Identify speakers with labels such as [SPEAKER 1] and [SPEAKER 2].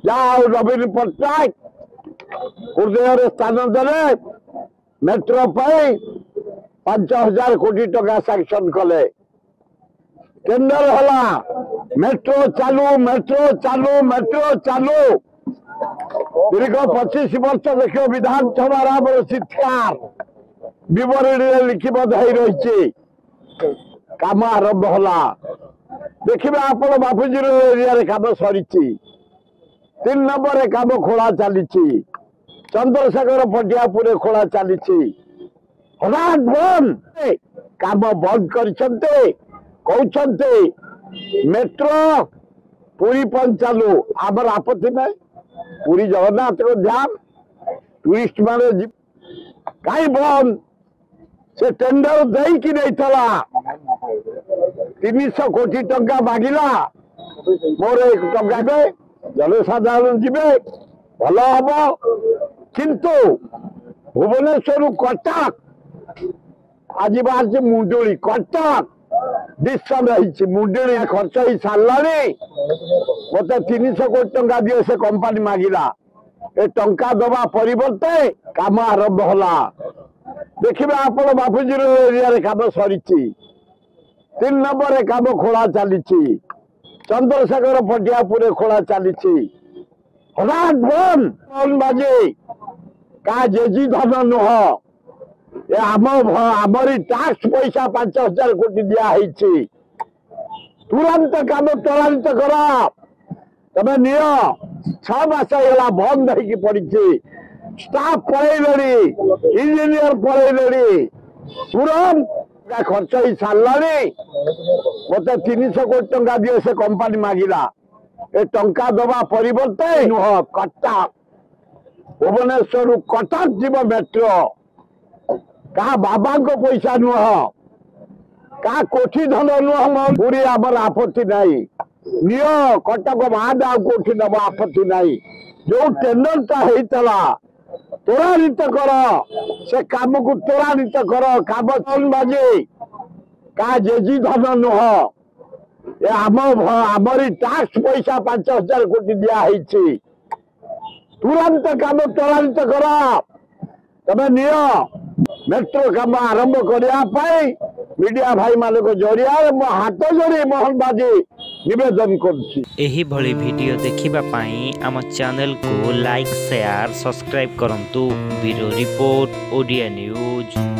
[SPEAKER 1] ଯାହା ନବୀନ ପଟ୍ଟନାୟକ ହୃଦୟରେ ସ୍ଥାନ ଦେଲେ मेट्रो 5,000 कोटी टका सैंक्शन कले टेंडर हला मेट्रो चालू मेट्रो चालू मेट्रो चालू दीर्घ 25 वर्ष देखियो विधानसभा आमर चित्कार विवरणी लिखिबद्ध हो रही काम आरंभ हला देखिए आपण बापूजी एरिया काम सरी 3 नंबर काम खोला चली चंद्रशेखर पटियापुर खोला चली हठात बंद काम बंद कहते मेट्रो पुरी चालू आमर आपत्ति ना पुरी जगन्नाथ को ध्यान टूरिस्ट माने कहीं बंद से टेंडर दे कि नहीं थला 300 कोटी टंका मागिला मोर 1 टंका दे जनसाधारण जीवे भल हम किंतु भुवनेश्वर कटक आज बाहर मुंडुली कटक डिस्टन रही मुंडुली खर्च हो सारा मत 300 कोटी टंका दिए से कंपनी मागिला ए टंका दबा परिवर्ते काम आरंभ हला देखिए आपण बापूजी एरिया काम सरी 3 नंबर काम खोला चली चंद्रशेखर पटियापुर खोला चली हठात बंद बाजे का जेजी धन नुह आमरी टैक्स पैसा 5,000 कोटी दिखाई तुरंत काम त्वरान्वित कर तमें नि 6 मास है बंद हो पड़ी स्टाफ पलैले इंजीनियर पलैले तुरंत खर्च हो सारा मत 300 कोटी टंका दिए से कंपनी मागिला ए टंका दबा परिवर्ते नुह कटक भुवनेश्वर कटक जीव मेट्रो क्या बाबा को पैसा नुह क्या कोठी धन नुह पूरी आमर आपत्ति नहीं नियो कटक बाद कोठी नब आपत्ति नहीं जो टेंडर होता त्वरान्वित कर से काम को त्वरान्वित कर काम बाजे क्या जेजी धन नुह आमरी टैक्स पैसा 5,000 कोटी दिखाई तुरंत काम त्वरान्वित कर तमें नि मेट्रो काम आरंभ करने मीडिया भाई मान जरिया हाथ जोड़ी मोहन बाजी निवेदन कर
[SPEAKER 2] वीडियो देखिबा पाई आम चैनल को लाइक शेयर सब्सक्राइब करंतु ब्यूरो रिपोर्ट ओडिया न्यूज।